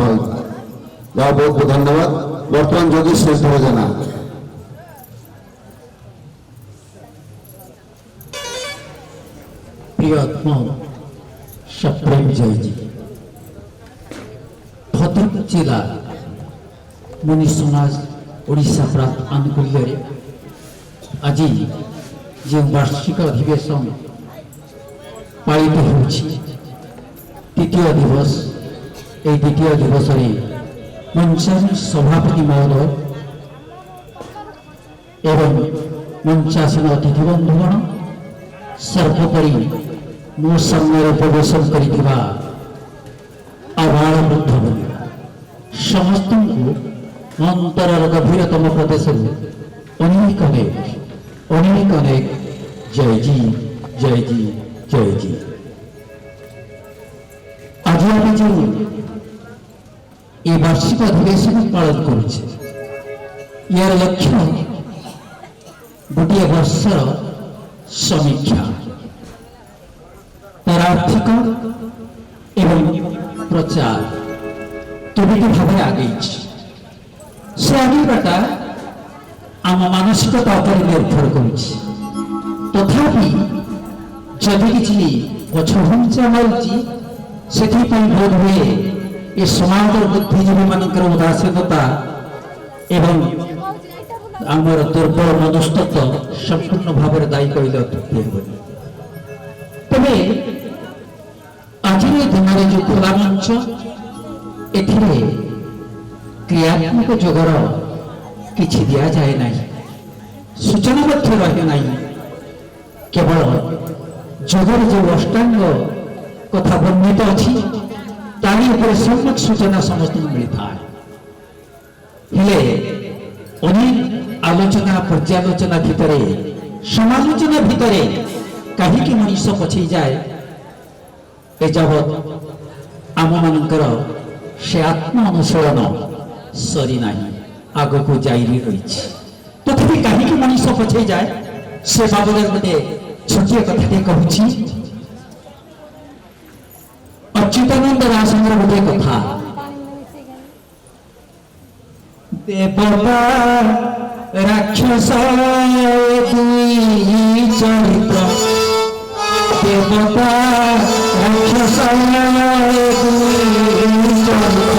भल बहुत बहुत धन्यवाद। बर्तमान जोगी श्रेष्ठ भजना प्रिय आत्मा सप्रेम जय जी भद्रक जिला मुनि समाज ओडिशा प्राप्त आनुकूल्य आज जो वार्षिक अधिवेशन पालित द्वितीय दिवस ये द्वितीय दिवस मंचासीन सभापति महोदय एवं मंचासीन अतिथि बंधुगण सर्वोपरि मो सामने प्रदर्शन करिथिबा आबाल वृद्ध बनी समस्त को अंतरर गभीरतम प्रदेश अनेक अनेक अनेक जय जी जय जी जय जी। आज आम जो ये वार्षिक अधिवेशन पालन कर यार लक्ष्य गोटे वर्षर समीक्षा तार आर्थिक एवं प्रचार दुईटी भाव आगे से आगेटा आम मानसिकता पर निर्भर करी जदि किसी पछघुंचा मारी से बोध हुए ये समाज बुद्धिजीवी मान उदासीनता एवं आमर दुर्बल मनस्तत्व संपूर्ण भाव दायी कहले अत्युक्ति हेबनी। तबे आज दिन में जो खुला मंच एथिरे क्रियात्मक जोगर किछि दिया जाए ना सूचना रहे ना केवल जोगर जो अष्टांग कथा वर्णित अच्छी तारी ऊपर सम्यक सूचना समस्त मिलता है अनेक आलोचना पर्यालोचना भितर समालोचना भितर कहीं मनीष पछई जाए ए जगत आम मानकर से आत्म अनुशीलन सरी ना आग को जारी रही तथापि कहीं मनीष पछई जाए से बाबद गोटे छोटिया कथा कहूँ अच्युतानंद दासंगर गोटे कथा देवता राक्षस दुई चरित्र देवता राक्षस दुई चरित्र